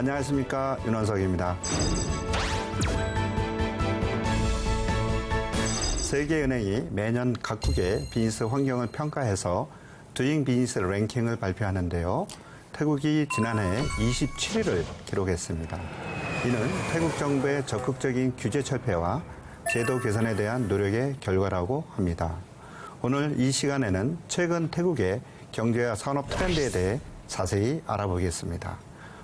안녕하십니까, 윤원석입니다. 세계은행이 매년 각국의 비즈니스 환경을 평가해서 두잉 비즈니스 랭킹을 발표하는데요. 태국이 지난해 27위를 기록했습니다. 이는 태국 정부의 적극적인 규제 철폐와 제도 개선에 대한 노력의 결과라고 합니다. 오늘 이 시간에는 최근 태국의 경제와 산업 트렌드에 대해 자세히 알아보겠습니다.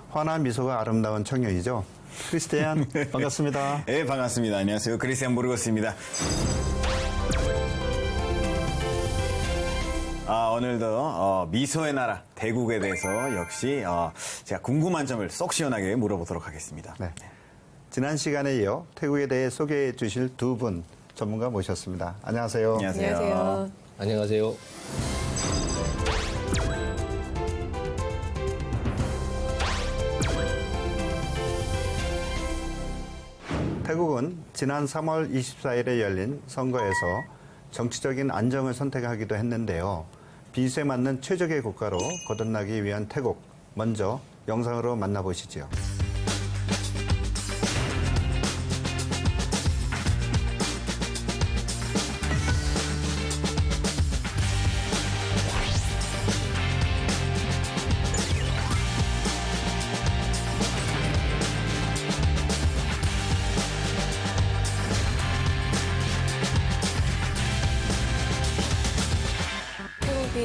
환한 미소가 아름다운 청년이죠. 크리스티안, 반갑습니다. 네, 반갑습니다. 안녕하세요. 크리스티안 부르고스입니다. 오늘도 미소의 나라 태국에 대해서 역시 제가 궁금한 점을 쏙 시원하게 물어보도록 하겠습니다. 네. 지난 시간에 이어 태국에 대해 소개해 주실 두 분 전문가 모셨습니다. 안녕하세요. 안녕하세요. 안녕하세요. 태국은 지난 3월 24일에 열린 선거에서 정치적인 안정을 선택하기도 했는데요. 비즈에 맞는 최적의 국가로 거듭나기 위한 태국, 먼저 영상으로 만나보시죠.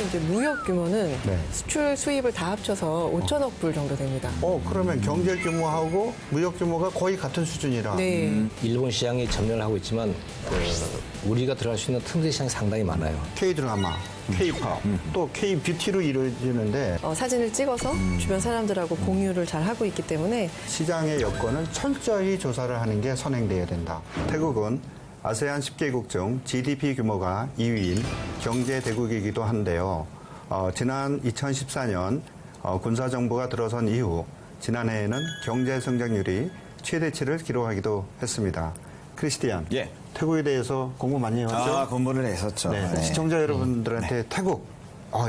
이제 무역 규모는 네. 수출 수입을 다 합쳐서 5천억 불 정도 됩니다. 그러면 경제 규모하고 무역 규모가 거의 같은 수준이라. 네. 일본 시장이 점령을 하고 있지만 우리가 들어갈 수 있는 틈새 시장이 상당히 많아요. K-드라마, K-팝, 또 K-뷰티로 이루어지는데 사진을 찍어서 주변 사람들하고 공유를 잘 하고 있기 때문에 시장의 여건을 철저히 조사를 하는 게 선행돼야 된다. 태국은 아세안 10개국 중 GDP 규모가 2위인 경제 대국이기도 한데요. 지난 2014년 군사정부가 들어선 이후 지난해에는 경제 성장률이 최대치를 기록하기도 했습니다. 크리스티안, 예. 태국에 대해서 공부 많이 해왔죠? 공부를 했었죠. 네. 네. 시청자 여러분들한테 태국,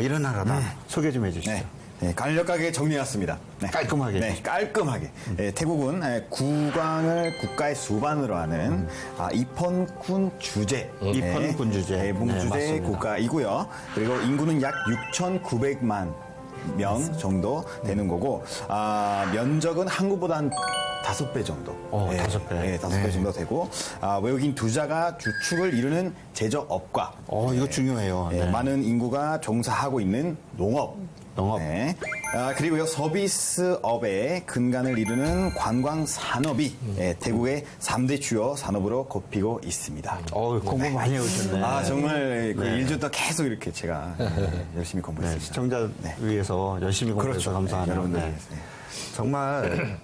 이런 나라다. 소개 좀 해주시죠. 네. 네, 간략하게 정리해왔습니다. 네. 깔끔하게. 네, 깔끔하게. 네, 태국은 국왕을 국가의 수반으로 하는 입헌군 주제. 입헌군 주제. 네, 봉주제 맞습니다. 국가이고요. 그리고 인구는 약 6,900만 명 정도 되는 거고, 면적은 한국보다 한 5배 정도. 5배. 네, 5배 정도 되고, 외국인 투자가 주축을 이루는 제조업과 이거 중요해요. 네, 네. 많은 인구가 종사하고 있는 농업. 네. 그리고 이 서비스업의 근간을 이루는 관광 산업이 태국의 3대 주요 산업으로 꼽히고 있습니다. 공부 많이 해오셨네. 정말 그 일주도 계속 이렇게 제가 열심히 공부했습니다. 시청자 위해서 열심히 공부해서 그렇죠. 감사하네요. 여러분들 네. 위해서. 네. 정말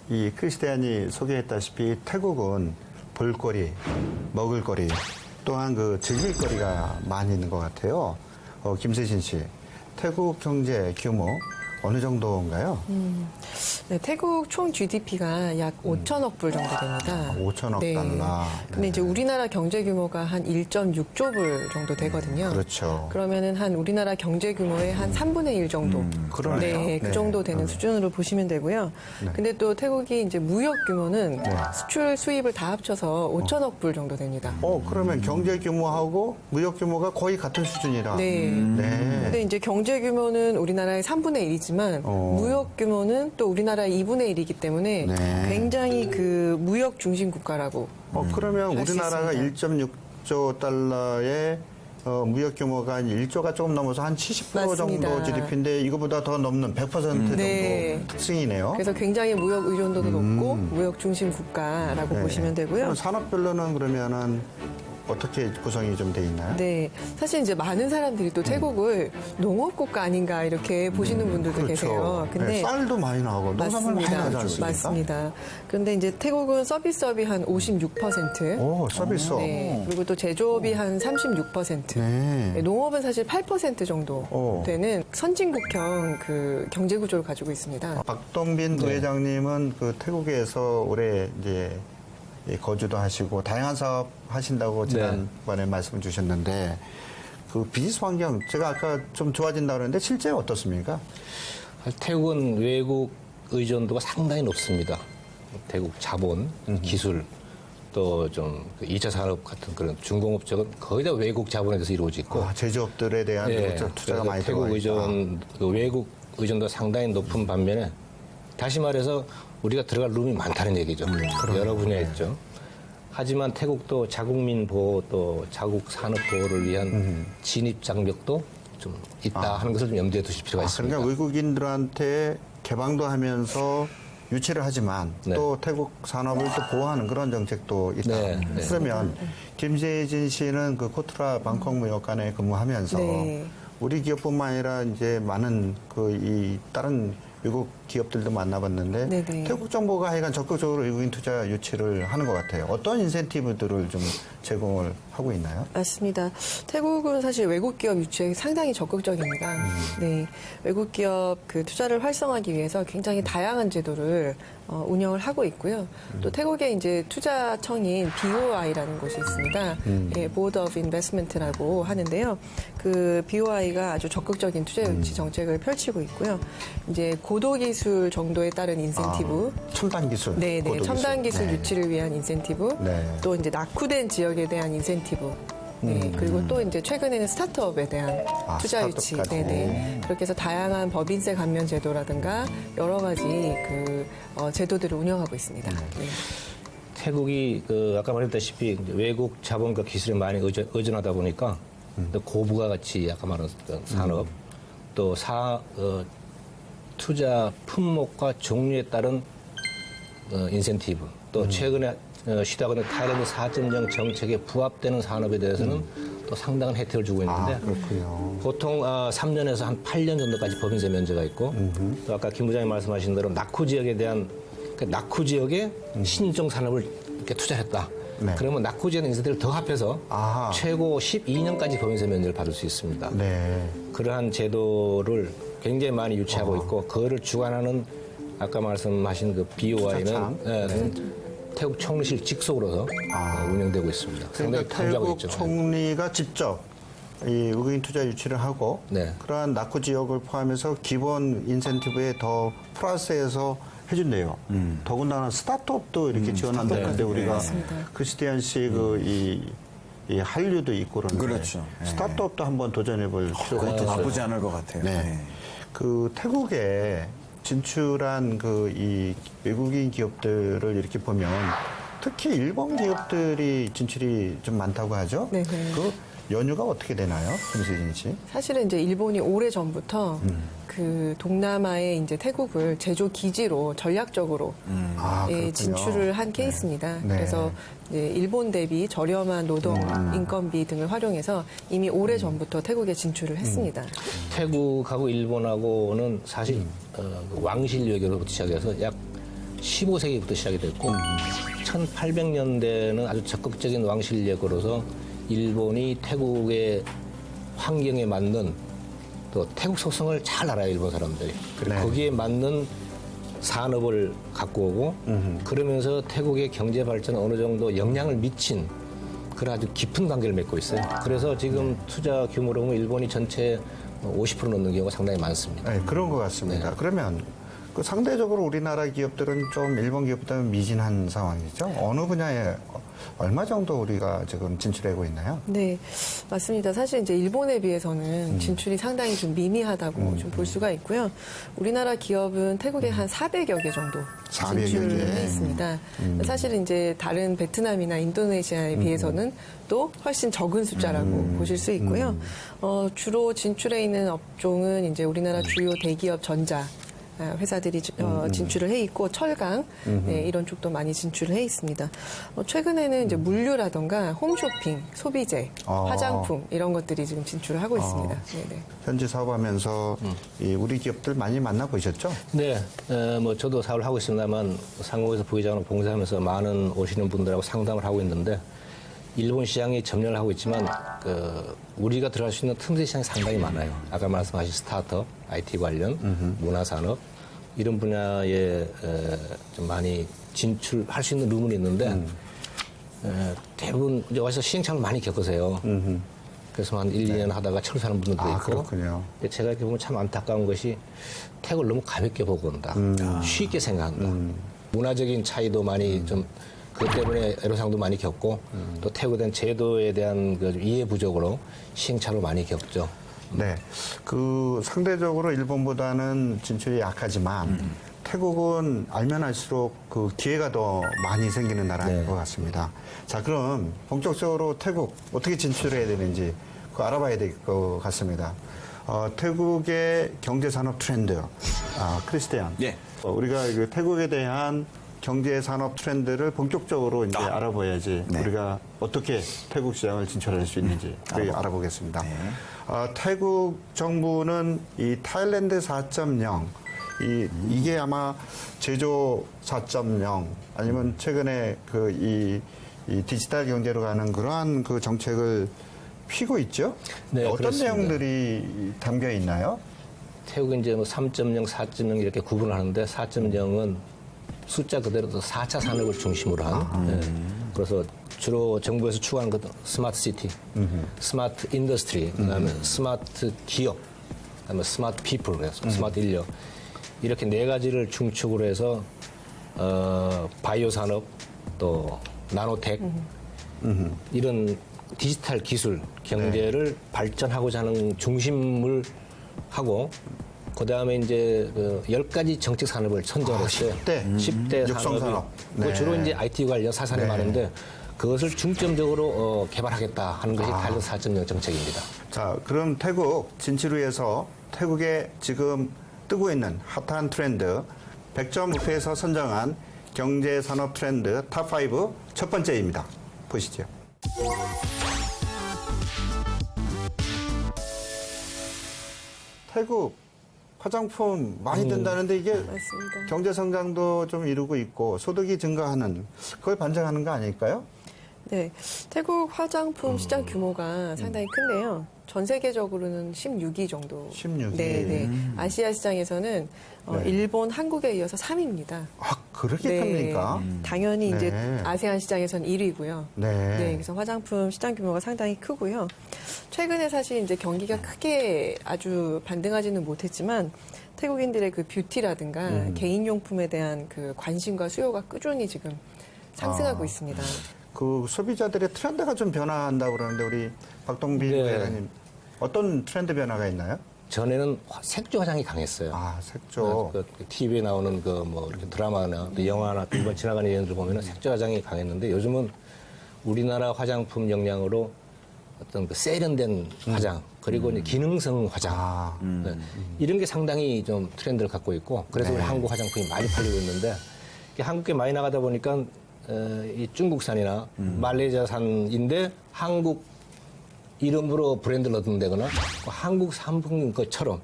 이 크리스티안이 소개했다시피 태국은 볼거리, 먹을거리, 또한 즐길거리가 많이 있는 것 같아요. 김세신 씨, 태국 경제 규모 어느 정도인가요? 네, 태국 총 GDP가 약 5천억 불 정도 됩니다. 5천억 달러. 근데 이제 우리나라 경제 규모가 한 1.6조 불 정도 되거든요. 그렇죠. 그러면은 한 우리나라 경제 규모의 한 3분의 1 정도. 그러네요. 네, 그 네. 정도 되는 수준으로 보시면 되고요. 근데 또 태국이 이제 무역 규모는 수출 수입을 다 합쳐서 5천억 불 정도 됩니다. 그러면 경제 규모하고 무역 규모가 거의 같은 수준이라. 네. 근데 이제 경제 규모는 우리나라의 3분의 1이지만 무역 규모는 또 우리나라의 2분의 1이기 때문에 네. 굉장히 무역 중심 국가라고. 그러면 할수 우리나라가 있습니다. 1.6조 달러의 무역 규모가 1조가 조금 넘어서 한 70% 맞습니다. 정도 GDP인데 이거보다 더 넘는 100% 정도 네. 특징이네요. 그래서 굉장히 무역 의존도도 높고 무역 중심 국가라고 보시면 되고요. 그럼 산업별로는 그러면은 어떻게 구성이 좀 돼 있나요? 네, 사실 이제 많은 사람들이 또 태국을 농업 국가 아닌가 이렇게 보시는 분들도 계세요. 네, 쌀도 많이 나오고 농산물 많이 나오지 않습니까? 맞습니다. 그런데 이제 태국은 서비스업이 한 56%. 오, 서비스업. 네, 그리고 또 제조업이 한 36%. 네. 네, 농업은 사실 8% 정도 오. 되는 선진국형 경제 구조를 가지고 있습니다. 박동빈 부회장님은 태국에서 올해 이제 거주도 하시고 다양한 사업 하신다고 지난번에 말씀 주셨는데 비즈니스 환경 제가 아까 좀 좋아진다고 그랬는데 실제 어떻습니까? 태국은 외국 의존도가 상당히 높습니다. 태국 자본, 기술, 또 좀 2차 산업 같은 그런 중공업 쪽은 거의 다 외국 자본에 대해서 이루어져 있고. 제조업들에 대한 투자가 많이 태국 들어가 있다. 그 외국 의존도가 상당히 높은 반면에 다시 말해서 우리가 들어갈 룸이 많다는 얘기죠. 여러 분야에 있죠. 하지만 태국도 자국민 보호 또 자국 산업 보호를 위한 진입 장벽도 좀 있다 하는 것을 좀 염두에 두실 필요가 있습니다. 그러니까 외국인들한테 개방도 하면서 유치를 하지만 네. 또 태국 산업을 또 보호하는 그런 정책도 있다. 네, 네. 그러면 김세진 씨는 그 코트라 방콕 무역관에 근무하면서 네. 우리 기업뿐만 아니라 이제 많은 이 다른 외국 기업들도 만나봤는데 네네. 태국 정부가 하여간 적극적으로 외국인 투자 유치를 하는 것 같아요. 어떤 인센티브들을 좀 제공을 하고 있나요? 맞습니다. 태국은 사실 외국 기업 유치에 상당히 적극적입니다. 네, 외국 기업 그 투자를 활성화하기 위해서 굉장히 다양한 제도를 운영을 하고 있고요. 또 태국에 이제 투자청인 BOI라는 곳이 있습니다. 예, Board of Investment라고 하는데요. 그 BOI가 아주 적극적인 투자 유치 정책을 펼치고 있고요. 이제 고도 기술 정도에 따른 인센티브, 첨단 기술. 네, 고도 첨단 기술 네. 유치를 위한 인센티브, 네. 또 이제 낙후된 지역에 대한 인센티브, 네, 그리고 또 이제 최근에는 스타트업에 대한 투자 유치, 스타트업까지. 네. 그렇게 해서 다양한 법인세 감면 제도라든가 여러 가지 그 제도들을 운영하고 있습니다. 네. 태국이 아까 말했다시피 이제 외국 자본과 기술에 많이 의존하다 보니까 또 고부가 가치 아까 말했던 산업 또 투자 품목과 종류에 따른 인센티브 또 최근에 시도하고 타일랜드 4.0 정책에 부합되는 산업에 대해서는 또 상당한 혜택을 주고 있는데 그렇군요. 보통 3년에서 한 8년 정도까지 법인세 면제가 있고 또 아까 김 부장님 말씀하신 대로 낙후 지역에 대한 그 낙후 지역에 신종 산업을 이렇게 투자했다. 네. 그러면 낙후 지역 인센티브를 더 합해서 아하. 최고 12년까지 법인세 면제를 받을 수 있습니다. 네. 그러한 제도를 굉장히 많이 유치하고 있고 그거를 주관하는 아까 말씀하신 그 BOI는 투자청? 태국 총리실 직속으로서 운영되고 있습니다. 상당히 그러니까 강조하고 태국 있죠. 총리가 직접 이 외국인 투자 유치를 하고 네. 그러한 낙후 지역을 포함해서 기본 인센티브에 더 플러스해서 해준대요. 더군다나 스타트업도 이렇게 지원한다는데 우리가 크리스티안 씨 이 한류도 있고 그러는데 그렇죠. 네. 스타트업도 한번 도전해볼 필요가 그것도 있겠어요. 나쁘지 않을 것 같아요. 네. 그 태국에 진출한 이 외국인 기업들을 이렇게 보면 특히 일본 기업들이 진출이 좀 많다고 하죠. 네네. 그 연유가 어떻게 되나요, 김수진 씨? 사실은 이제 일본이 오래 전부터 그 동남아의 이제 태국을 제조 기지로 전략적으로 그렇군요. 진출을 한 케이스입니다. 네. 그래서 이제 일본 대비 저렴한 노동 인건비 등을 활용해서 이미 오래 전부터 태국에 진출을 했습니다. 태국하고 일본하고는 사실 그 왕실 외교로부터 시작해서 약 15세기부터 시작이 됐고 1800년대는 아주 적극적인 왕실 외교로서 일본이 태국의 환경에 맞는 또 태국 속성을 잘 알아요, 일본 사람들이. 그리고 네. 거기에 맞는 산업을 갖고 오고 그러면서 태국의 경제 발전에 어느 정도 영향을 미친 그런 아주 깊은 관계를 맺고 있어요. 그래서 지금 투자 규모로 보면 일본이 전체 50% 넘는 경우가 상당히 많습니다. 네, 그런 것 같습니다. 네. 그러면 그 상대적으로 우리나라 기업들은 좀 일본 기업보다는 미진한 상황이죠. 어느 분야에 얼마 정도 우리가 지금 진출하고 있나요? 네, 맞습니다. 사실 이제 일본에 비해서는 진출이 상당히 좀 미미하다고 좀 볼 수가 있고요. 우리나라 기업은 태국에 한 400여 개 정도 400여 개. 진출해 있습니다. 사실 이제 다른 베트남이나 인도네시아에 비해서는 또 훨씬 적은 숫자라고 보실 수 있고요. 주로 진출해 있는 업종은 이제 우리나라 주요 대기업 전자 회사들이 진출을 해 있고 철강 네, 이런 쪽도 많이 진출을 해 있습니다. 최근에는 이제 물류라던가 홈쇼핑, 소비재, 화장품 이런 것들이 지금 진출을 하고 있습니다. 네네. 현지 사업하면서 우리 기업들 많이 만나보셨죠? 네, 뭐 저도 사업을 하고 있습니다만 상공에서 부회장으로 봉사하면서 많은 오시는 분들하고 상담을 하고 있는데 일본 시장이 점령을 하고 있지만 우리가 들어갈 수 있는 틈새 시장이 상당히 많아요. 아까 말씀하신 스타트업, IT 관련, 문화산업 이런 분야에 좀 많이 진출할 수 있는 룸은 있는데 대부분 이제 와서 시행착오를 많이 겪으세요. 그래서 한 1, 2년 하다가 철수하는 분들도 아, 있고. 그렇군요. 근데 제가 이렇게 보면 참 안타까운 것이 태국을 너무 가볍게 보고 온다. 쉽게 생각한다. 문화적인 차이도 많이 좀 그것 때문에 애로사항도 많이 겪고 또 태국에 대한 제도에 대한 그 이해 부족으로 시행착오를 많이 겪죠. 네. 그 상대적으로 일본보다는 진출이 약하지만 태국은 알면 알수록 그 기회가 더 많이 생기는 나라인 네. 것 같습니다. 자, 그럼 본격적으로 태국 어떻게 진출해야 되는지 그거 알아봐야 될 것 같습니다. 태국의 경제산업 트렌드, 크리스티안. 예. 우리가 그 태국에 대한 경제산업 트렌드를 본격적으로 이제 알아봐야지 네. 우리가 어떻게 태국 시장을 진출할 수 있는지 알아보겠습니다. 네. 태국 정부는 이 타일랜드 4.0 이게 아마 제조 4.0 아니면 최근에 이 디지털 경제로 가는 그러한 그 정책을 피고 있죠? 네, 어떤 그렇습니다. 내용들이 담겨 있나요? 태국은 이제 뭐 3.0, 4.0 이렇게 구분을 하는데 4.0은 숫자 그대로 4차 산업을 중심으로 한. 예. 그래서 주로 정부에서 추구하는 것도 스마트 시티, 스마트 인더스트리, 그다음에 스마트 기업, 그다음에 스마트 피플, 그래서 스마트 인력 이렇게 네 가지를 중축으로 해서 바이오 산업 또 나노텍 이런 디지털 기술 경제를 발전하고자 하는 중심을 하고 그다음에 이제 그 10가지 정책 산업을 선정했어요. 10대 육성 산업. 네. 주로 이제 IT 관련 사산이 네. 많은데 그것을 중점적으로 개발하겠다 하는 것이 타일랜드 4.0 정책입니다. 자, 그럼 태국 진출을 위해서 태국에 지금 뜨고 있는 핫한 트렌드 100점 무패에서 선정한 경제 산업 트렌드 탑5 첫 번째입니다. 보시죠. 태국 화장품 많이 든다는데 이게 맞습니다. 경제 성장도 좀 이루고 있고 소득이 증가하는 그걸 반증하는 거 아닐까요? 네, 태국 화장품 시장 규모가 상당히 큰데요. 전 세계적으로는 16위 정도. 16위. 네, 네. 아시아 시장에서는 네. 일본, 한국에 이어서 3위입니다. 아, 그렇게 큽니까? 당연히 이제 네. 아세안 시장에서는 1위고요. 네. 네, 그래서 화장품 시장 규모가 상당히 크고요. 최근에 사실 이제 경기가 크게 아주 반등하지는 못했지만 태국인들의 그 뷰티라든가 개인용품에 대한 그 관심과 수요가 꾸준히 지금 상승하고 있습니다. 그 소비자들의 트렌드가 좀 변화한다고 그러는데 우리 박동빈 네. 회장님 어떤 트렌드 변화가 있나요? 전에는 색조 화장이 강했어요. 아, 색조. 그 TV에 나오는 그 뭐 이렇게 드라마나 또 영화나 또 이번 지나가는 예능들 보면은 색조 화장이 강했는데 요즘은 우리나라 화장품 역량으로 어떤 그 세련된 화장 그리고 이제 기능성 화장 아, 네. 이런 게 상당히 좀 트렌드를 갖고 있고 그래서 네. 우리 한국 화장품이 많이 팔리고 있는데 이게 한국에 많이 나가다 보니까 이 중국산이나 말레이시아산인데 한국 이름으로 브랜드를 얻는다거나 한국 상품인 것처럼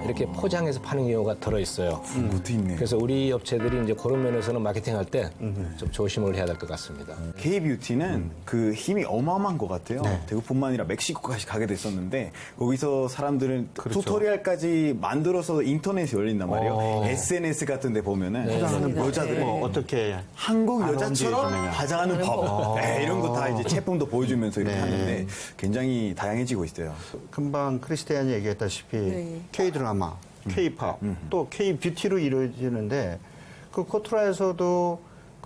이렇게 포장해서 파는 경우가 들어있어요. 그것도 있네. 그래서 우리 업체들이 이제 그런 면에서는 마케팅할 때 좀 조심을 해야 될 것 같습니다. K-뷰티는 그 힘이 어마어마한 것 같아요. 대구뿐만 아니라 멕시코까지 가게 됐었는데 거기서 사람들은 튜토리얼까지 만들어서 인터넷에 열린단 말이에요. SNS 같은 데 보면은 여자들이 뭐 어떻게 한국 아름다워지게 여자처럼 해주느냐. 화장하는 법 네, 이런 거 다 이제 제품도 보여주면서 이렇게 네. 하는데 굉장히 다양해지고 있어요. 금방 크리스티안이 얘기했다시피 네. K-드라마, K-팝, 또 K-뷰티로 이루어지는데 그 코트라에서도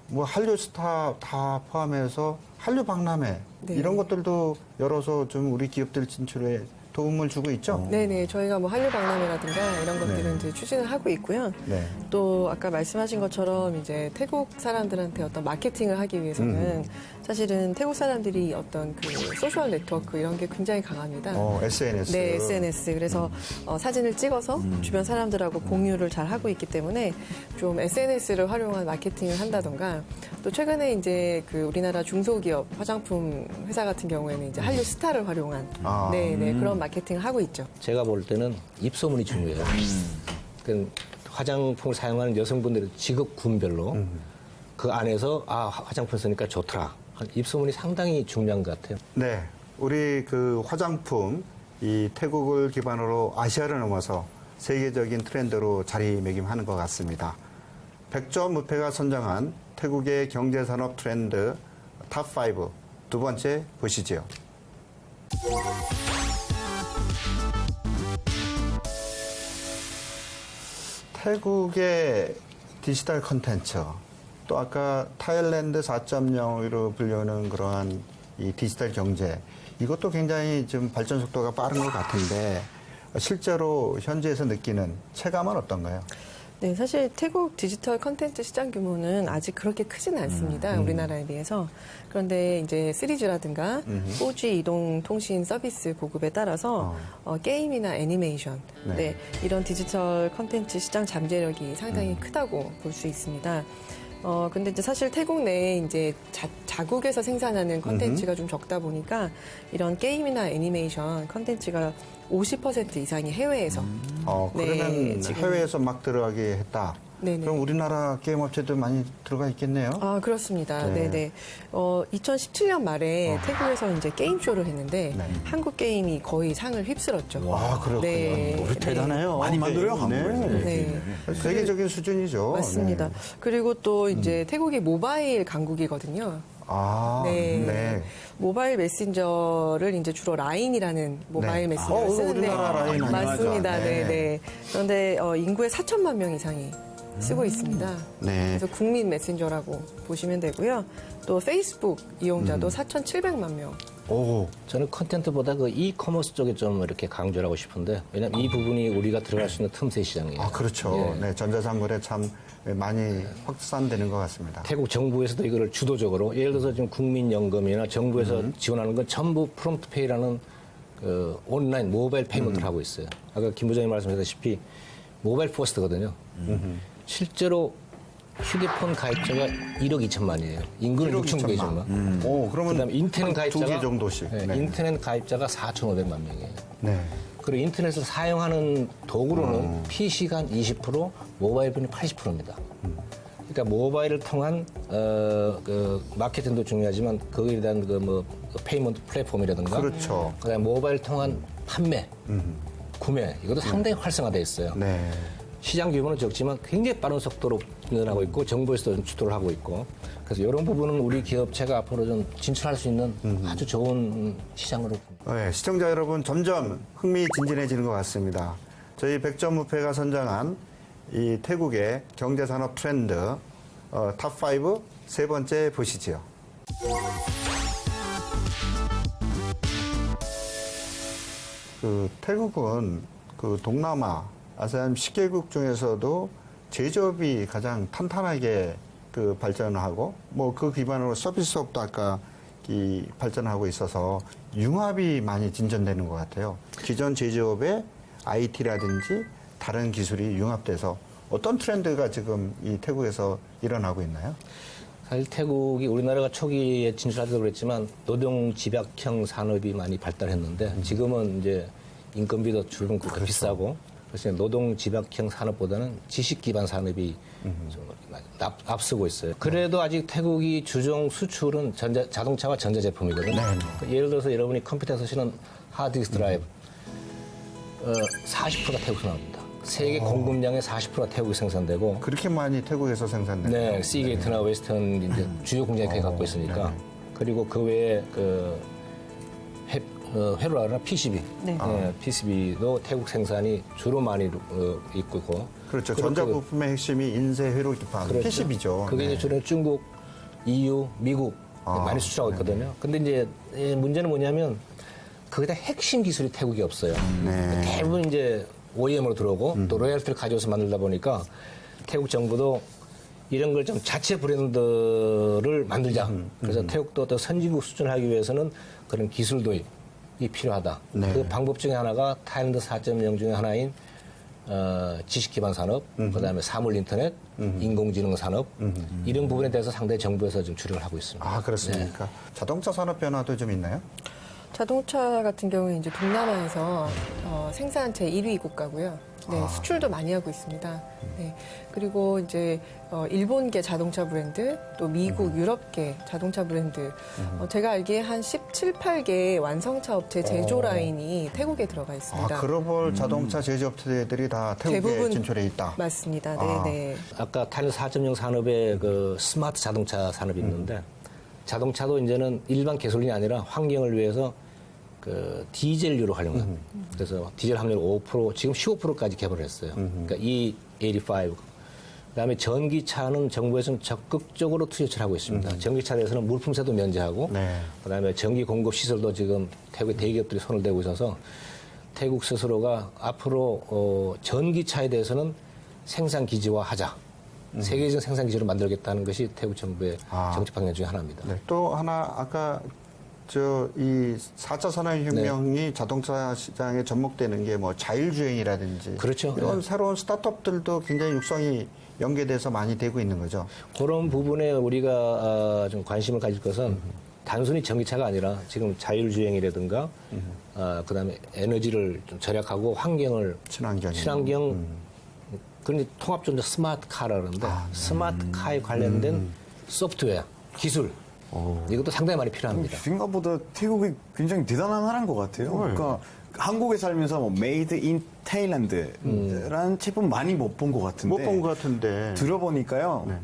뭐 한류 스타 다 포함해서 한류 박람회 네. 이런 것들도 열어서 좀 우리 기업들 진출에 도움을 주고 있죠? 네네, 저희가 뭐 한류 박람회라든가 이런 것들은 이제 추진을 하고 있고요. 네. 또 아까 말씀하신 것처럼 이제 태국 사람들한테 어떤 마케팅을 하기 위해서는 사실은 태국 사람들이 어떤 그 소셜 네트워크 이런 게 굉장히 강합니다. SNS. 네, SNS. 그래서 사진을 찍어서 주변 사람들하고 공유를 잘 하고 있기 때문에 좀 SNS를 활용한 마케팅을 한다던가 또 최근에 이제 그 우리나라 중소기업 화장품 회사 같은 경우에는 이제 한류 스타를 활용한 아. 네, 네, 그런 마케팅을 하고 있죠. 제가 볼 때는 입소문이 중요해요. 그 화장품을 사용하는 여성분들의 직업군별로 그 안에서 화장품 쓰니까 좋더라. 입소문이 상당히 중요한 것 같아요. 네. 우리 그 화장품, 이 태국을 기반으로 아시아를 넘어서 세계적인 트렌드로 자리매김하는 것 같습니다. 100점 무패가 선정한 태국의 경제산업 트렌드 탑5 두 번째 보시죠. 태국의 디지털 컨텐츠, 또 아까 타일랜드 4.0으로 불리는 그러한 이 디지털 경제, 이것도 굉장히 좀 발전 속도가 빠른 것 같은데 실제로 현지에서 느끼는 체감은 어떤가요? 네, 사실 태국 디지털 컨텐츠 시장 규모는 아직 그렇게 크지는 않습니다. 우리나라에 비해서. 그런데 이제 3G라든가 4G 이동 통신 서비스 보급에 따라서 게임이나 애니메이션, 네, 이런 디지털 컨텐츠 시장 잠재력이 상당히 크다고 볼 수 있습니다. 근데 이제 사실 태국 내에 이제 자국에서 생산하는 컨텐츠가 좀 적다 보니까 이런 게임이나 애니메이션 컨텐츠가 50% 이상이 해외에서. 그러면 지금. 해외에서 막 들어가게 했다. 네네. 그럼 우리나라 게임 업체도 많이 들어가 있겠네요. 아, 그렇습니다. 네. 네네. 2017년 말에 태국에서 이제 게임쇼를 했는데 네. 한국 게임이 거의 상을 휩쓸었죠. 와, 그렇군요. 네. 우리 대단해요. 많이 만들어요, 한국에서. 네. 세계적인 수준이죠. 맞습니다. 네. 그리고 또 이제 태국이 모바일 강국이거든요. 아, 네. 네. 모바일 메신저를 이제 주로 라인이라는 모바일 네. 메신저를 쓰는데 우리나라 라인 맞습니다. 아니죠? 네. 네. 네. 그런데 인구의 4천만 명 이상이 쓰고 있습니다. 네. 그래서 국민 메신저라고 보시면 되고요. 또 페이스북 이용자도 4,700만 명. 오, 저는 컨텐츠보다 그 이커머스 쪽에 좀 이렇게 강조를 하고 싶은데, 왜냐면 이 부분이 우리가 들어갈 수 있는 틈새 시장이에요. 아, 그렇죠. 예. 네, 전자상거래 참 많이 확산되는 것 같습니다. 태국 정부에서도 이거를 주도적으로, 예를 들어서 지금 국민연금이나 정부에서 지원하는 건 전부 프롬프트페이라는 그 온라인 모바일 페이먼트를 하고 있어요. 아까 김 부장님 말씀하셨다시피 모바일 포스트거든요. 실제로 휴대폰 가입자가 1억 2천만이에요. 인구는 1억 6,900만. 오, 그러면 그다음에 인터넷 한 가입자가 두 개 정도씩. 네, 네. 인터넷 가입자가 4,500만 명이에요. 네. 그리고 인터넷을 사용하는 도구로는 PC가 한 20%, 모바일폰이 80%입니다. 그러니까 모바일을 통한 그 마케팅도 중요하지만 거기에 대한 그 페이먼트 플랫폼이라든가, 그렇죠. 그다음에 모바일 통한 판매, 구매 이것도 상당히 활성화돼 있어요. 네. 시장 규모는 적지만 굉장히 빠른 속도로 진전하고 있고 정부에서도 좀 주도를 하고 있고, 그래서 이런 부분은 우리 기업체가 앞으로 좀 진출할 수 있는 아주 좋은 시장으로 봅니다. 네, 시청자 여러분 점점 흥미진진해지는 것 같습니다. 저희 백전무패가 선정한 이 태국의 경제산업 트렌드 탑5 세 번째 보시죠. 그 태국은 그 동남아 아세안 10개국 중에서도 제조업이 가장 탄탄하게 그 발전하고 뭐 그 기반으로 서비스업도 아까 이 발전하고 있어서 융합이 많이 진전되는 것 같아요. 기존 제조업에 IT라든지 다른 기술이 융합돼서 어떤 트렌드가 지금 이 태국에서 일어나고 있나요? 사실 태국이 우리나라가 초기에 진출하기도 그랬지만 노동 집약형 산업이 많이 발달했는데 지금은 이제 인건비도 주름 그렇게 비싸고 그래서 노동 집약형 산업보다는 지식 기반 산업이 좀 앞서고 있어요. 그래도 아직 태국이 주종 수출은 자동차와 전자제품이거든요. 예를 들어서 여러분이 컴퓨터 쓰시는 하드디스크 드라이브 40%가 태국에서 나옵니다. 세계 공급량의 40%가 태국에 생산되고 그렇게 많이 태국에서 생산돼요? 네, 시게이트나 웨스턴 이제 주요 공장이 거기 갖고 있으니까 그리고 그 외에 그 회로라나 PCB, 네. PCB도 태국 생산이 주로 많이 있고 그렇죠. 그리고 전자부품의 핵심이 인쇄 회로 기판 그렇죠. PCB죠. 그게 이제 주로 중국, EU, 미국 많이 수출하고 있거든요. 근데 이제 문제는 뭐냐면 거기다 핵심 기술이 태국이 없어요. 네. 대부분 이제 OEM으로 들어오고 또 로열티를 가져와서 만들다 보니까 태국 정부도 이런 걸 좀 자체 브랜드를 만들자. 그래서 태국도 또 선진국 수준을 하기 위해서는 그런 기술 도입이 필요하다. 네. 그 방법 중에 하나가 타일랜드 4.0 중에 하나인 지식 기반 산업, 그다음에 사물 인터넷, 인공지능 산업 이런 부분에 대해서 상당히 정부에서 좀 주력을 하고 있습니다. 아, 그렇습니까? 자동차 산업 변화도 좀 있나요? 자동차 같은 경우는 이제 동남아에서 생산 제1위 국가고요. 네, 수출도 많이 하고 있습니다. 네, 그리고 이제 일본계 자동차 브랜드, 또 미국, 유럽계 자동차 브랜드, 제가 알기에 한 17, 8개 완성차 업체 제조 라인이 태국에 들어가 있습니다. 아, 글로벌 자동차 제조업체들이 다 태국에 대부분 진출해 있다. 맞습니다. 아. 네. 아까 타일랜드 4.0 산업에 그 스마트 자동차 산업이 있는데 자동차도 이제는 일반 개솔린이 아니라 환경을 위해서 그 그 디젤류로 활용한. 그래서 디젤 함유를 5%, 지금 15%까지 개발을 했어요. 그러니까 E85. 그다음에 전기차는 정부에서는 적극적으로 투자를 하고 있습니다. 전기차에 대해서는 물품세도 면제하고, 네. 그다음에 전기 공급 시설도 지금 태국의 대기업들이 손을 대고 있어서 태국 스스로가 앞으로 전기차에 대해서는 생산 기지화하자. 세계적인 생산 기지를 만들겠다는 것이 태국 정부의 정책 방향 중에 하나입니다. 네. 또 하나 아까 이 4차 산업혁명이 자동차 시장에 접목되는 게 뭐 자율주행이라든지 그렇죠. 이런 네. 새로운 스타트업들도 굉장히 육성이 연계돼서 많이 되고 있는 거죠. 그런 부분에 우리가 좀 관심을 가질 것은 단순히 전기차가 아니라 지금 자율주행이라든가 그다음에 에너지를 좀 절약하고 환경을 친환경 그런 통합전자 스마트카라 그러는데 스마트카에 관련된 소프트웨어 기술 이것도 상당히 많이 필요합니다. 생각보다 태국이 굉장히 대단한 나라인 것 같아요. 그러니까 한국에 살면서 뭐 메이드 인 타일랜드라는 제품 많이 못 본 것 같은데. 못 본 것 같은데. 들어보니까요. 네.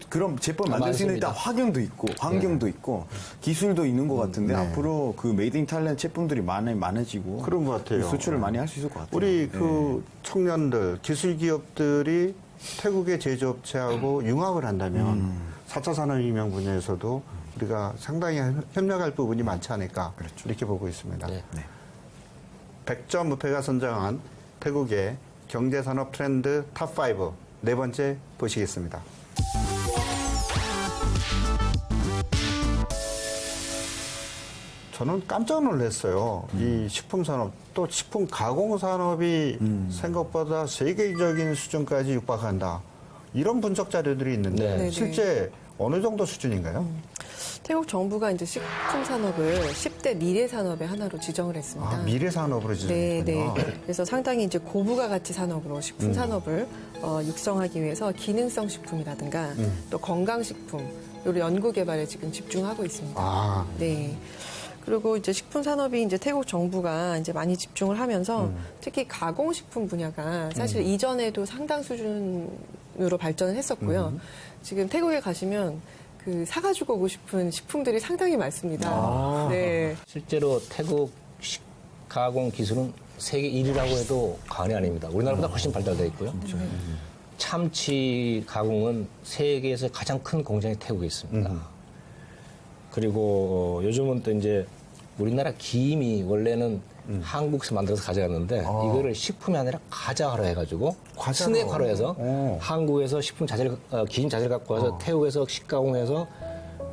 그런 제품 만들 수 있는 일단 환경도 있고 환경도 있고 기술도 있는 것 같은데 앞으로 그 메이드 인 타일랜드 제품들이 많아지고 그런 것 같아요. 수출을 많이 할 수 있을 것 같아요. 우리 그 청년들, 기술 기업들이 태국의 제조업체하고 융합을 한다면 4차 산업혁명 분야에서도 우리가 상당히 협력할 부분이 많지 않을까 이렇게 보고 있습니다. 네. 100점 무패가 선정한 태국의 경제산업 트렌드 탑5 네 번째 보시겠습니다. 저는 깜짝 놀랐어요. 이 식품산업, 또 식품 가공산업이 생각보다 세계적인 수준까지 육박한다. 이런 분석 자료들이 있는데 네. 실제 어느 정도 수준인가요? 태국 정부가 이제 식품 산업을 10대 미래 산업의 하나로 지정을 했습니다. 미래 산업으로 네, 지정했군요. 네. 그래서 상당히 이제 고부가 가치 산업으로 식품 산업을 육성하기 위해서 기능성 식품이라든가 또 건강식품 이런 연구 개발에 지금 집중하고 있습니다. 네. 그리고 이제 식품 산업이 이제 태국 정부가 이제 많이 집중을 하면서 특히 가공식품 분야가 사실 이전에도 상당 수준으로 발전을 했었고요. 지금 태국에 가시면 그 사가지고 오고 싶은 식품들이 상당히 많습니다. 네. 실제로 태국 가공 기술은 세계 1위라고 해도 과언이 아닙니다. 우리나라보다 훨씬 발달되어 있고요. 참치 가공은 세계에서 가장 큰 공장이 태국에 있습니다. 그리고 요즘은 또 이제 우리나라 김이 원래는 한국에서 만들어서 가져갔는데 이거를 식품이 아니라 과자화로 해가지고 스낵화로 해서 한국에서 식품 자재를 기름 자재를 갖고 와서 태국에서 식가공해서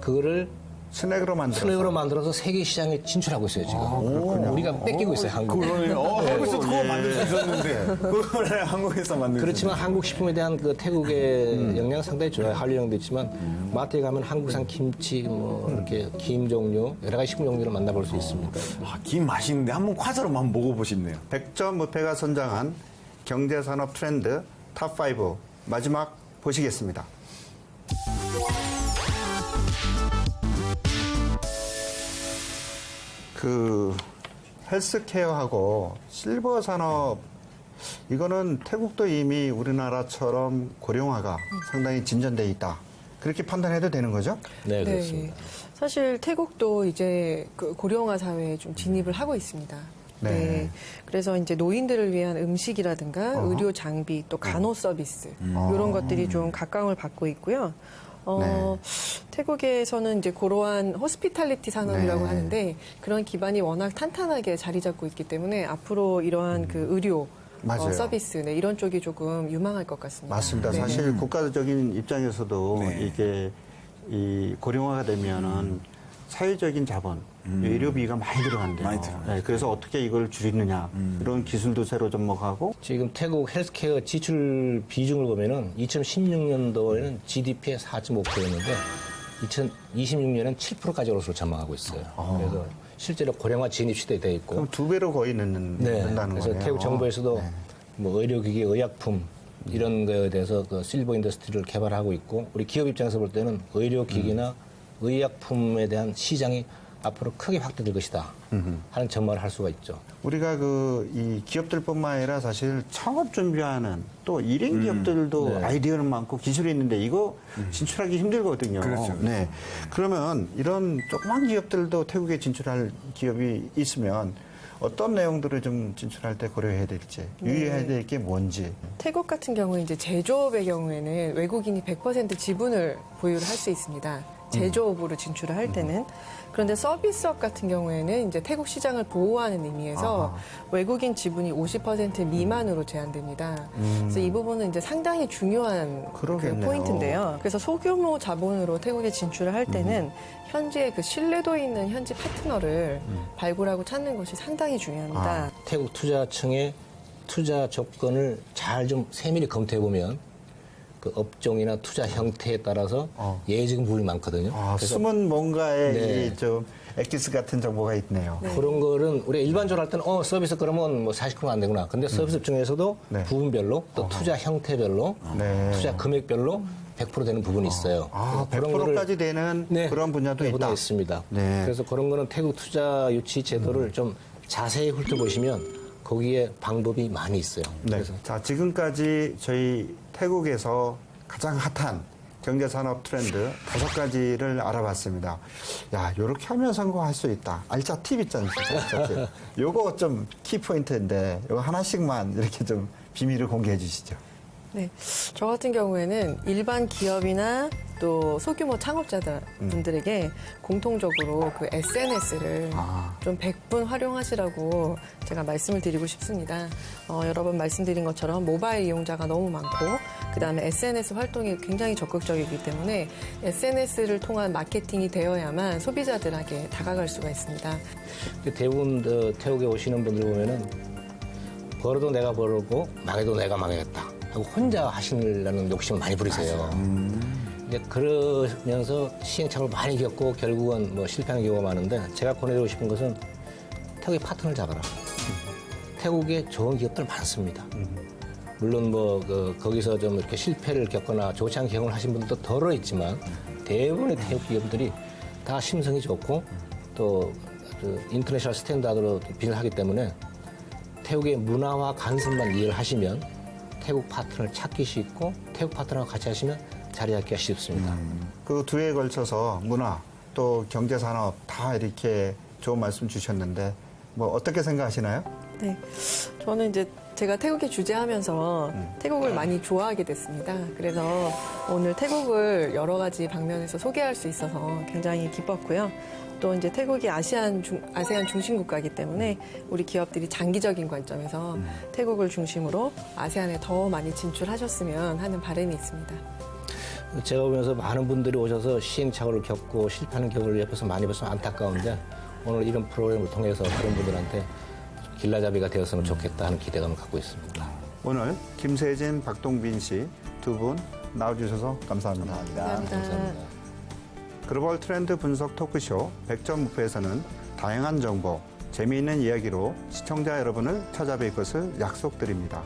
그거를 스낵으로 만들어서 세계 시장에 진출하고 있어요 지금. 우리가 뺏기고 있어요 한국. 한국에서 그거 만들 수 있었는데 그거를 한국에서 만들. 그렇지만 한국 식품에 대한 그 태국의 영향은 상당히 좋아요. 한류 영향도 있지만 마트에 가면 한국산 김치 뭐 이렇게 김 종류 여러 가지 식품 종류를 만나볼 수 있습니다. 김 맛있는데 한번 과자로 한번 먹어보고 싶네요. 100점 무패가 선정한 경제산업 트렌드 탑5 마지막 보시겠습니다. 그 헬스케어하고 실버 산업 이거는 태국도 이미 우리나라처럼 고령화가 상당히 진전돼 있다. 그렇게 판단해도 되는 거죠? 네, 그렇습니다. 사실 태국도 이제 그 고령화 사회에 좀 진입을 하고 있습니다. 네. 네. 그래서 이제 노인들을 위한 음식이라든가 의료 장비 또 간호 서비스 이런 것들이 좀 각광을 받고 있고요. 태국에서는 이제 그러한 호스피탈리티 산업이라고 하는데 그런 기반이 워낙 탄탄하게 자리 잡고 있기 때문에 앞으로 이러한 그 의료 서비스 이런 쪽이 조금 유망할 것 같습니다. 맞습니다. 사실 국가적인 입장에서도 이게 이 고령화가 되면은 사회적인 자본, 의료비가 많이 들어간대요. 많이 들어가요. 네, 그래서 어떻게 이걸 줄이느냐 이런 기술도 새로 접목하고 지금 태국 헬스케어 지출 비중을 보면은 2016년도에는 GDP의 4.5%였는데 2026년엔 7%까지 올라서 전망하고 있어요. 그래서 실제로 고령화 진입 시대에 돼 있고. 그럼 2배로 거의 는다는 그래서 거네요. 태국 정부에서도 뭐 의료기기, 의약품 이런 거에 대해서 그 실버 인더스트리를 개발하고 있고 우리 기업 입장에서 볼 때는 의료기기나 의약품에 대한 시장이 앞으로 크게 확대될 것이다 하는 전망을 할 수가 있죠. 우리가 이 기업들뿐만 아니라 사실 창업 준비하는 또 1인 기업들도 네. 아이디어는 많고 기술이 있는데 이거 진출하기 힘들거든요. 그렇죠. 네. 그러면 이런 조그만 기업들도 태국에 진출할 기업이 있으면 어떤 내용들을 좀 진출할 때 고려해야 될지, 유의해야 될 게 뭔지. 태국 같은 경우에 이제 제조업의 경우에는 외국인이 100% 지분을 보유를 할 수 있습니다. 제조업으로 진출을 할 때는. 그런데 서비스업 같은 경우에는 이제 태국 시장을 보호하는 의미에서 외국인 지분이 50% 미만으로 제한됩니다. 그래서 이 부분은 이제 상당히 중요한 그 그러겠네요. 포인트인데요. 그래서 소규모 자본으로 태국에 진출을 할 때는 현지의 그 신뢰도 있는 현지 파트너를 발굴하고 찾는 것이 상당히 중요합니다. 태국 투자청의 투자 조건을 잘 좀 세밀히 검토해 보면 그 업종이나 투자 형태에 따라서 예외적인 부분이 많거든요. 그래서 숨은 뭔가의 네. 이 좀 엑기스 같은 정보가 있네요. 그런 거는 우리가 일반적으로 할 때는 서비스 그러면 뭐 40% 안 되구나. 근데 서비스 중에서도 네. 부분별로 또 투자 형태별로 네. 투자 금액별로 100% 되는 부분이 있어요. 그래서 100%까지 되는 그런 분야도 네, 있다. 있습니다. 네. 그래서 그런 거는 태국 투자 유치 제도를 좀 자세히 훑어보시면 거기에 방법이 많이 있어요. 네. 그래서 자, 지금까지 저희 태국에서 가장 핫한 경제산업 트렌드 5가지를 알아봤습니다. 야, 요렇게 하면 성공할 수 있다. 알짜 팁 있지 않습니까? 알짜 팁. 요거 좀 키포인트인데, 요거 하나씩만 이렇게 좀 비밀을 공개해 주시죠. 네, 저 같은 경우에는 일반 기업이나 또 소규모 창업자들 분들에게 공통적으로 그 SNS를 좀 100분 활용하시라고 제가 말씀을 드리고 싶습니다. 여러 번 말씀드린 것처럼 모바일 이용자가 너무 많고 그다음에 SNS 활동이 굉장히 적극적이기 때문에 SNS를 통한 마케팅이 되어야만 소비자들에게 다가갈 수가 있습니다. 대부분 태국에 오시는 분들 보면은 벌어도 내가 벌고 망해도 내가 망하겠다 하고 혼자 하시려는 욕심을 많이 부리세요. 이제 그러면서 시행착오를 많이 겪고 결국은 뭐 실패하는 경우가 많은데 제가 권해드리고 싶은 것은 태국의 파트너를 잡아라. 태국에 좋은 기업들 많습니다. 물론 뭐 거기서 좀 이렇게 실패를 겪거나 좋지 않은 경험을 하신 분들도 덜어 있지만 대부분의 태국 기업들이 다 심성이 좋고 또 인터내셔널 스탠다드로 비즈니스를 하기 때문에 태국의 문화와 간섭만 이해를 하시면 태국 파트너를 찾기 쉽고 태국 파트너와 같이 하시면 자리 잡기가 쉽습니다. 그 두 해에 걸쳐서 문화 또 경제산업 다 이렇게 좋은 말씀 주셨는데 뭐 어떻게 생각하시나요? 네, 저는 이제 제가 태국에 주재하면서 태국을 많이 좋아하게 됐습니다. 그래서 오늘 태국을 여러 가지 방면에서 소개할 수 있어서 굉장히 기뻤고요. 또 이제 태국이 아세안 중심 국가이기 때문에 우리 기업들이 장기적인 관점에서 태국을 중심으로 아세안에 더 많이 진출하셨으면 하는 바람이 있습니다. 제가 보면서 많은 분들이 오셔서 시행착오를 겪고 실패하는 경우를 옆에서 많이 봐서 안타까운데 오늘 이런 프로그램을 통해서 다른 분들한테 길라잡이가 되었으면 좋겠다 하는 기대감을 갖고 있습니다. 오늘 김세진, 박동빈 씨 두 분 나와주셔서 감사합니다. 감사합니다. 글로벌 트렌드 분석 토크쇼 100점 무패에서는 다양한 정보, 재미있는 이야기로 시청자 여러분을 찾아뵐 것을 약속드립니다.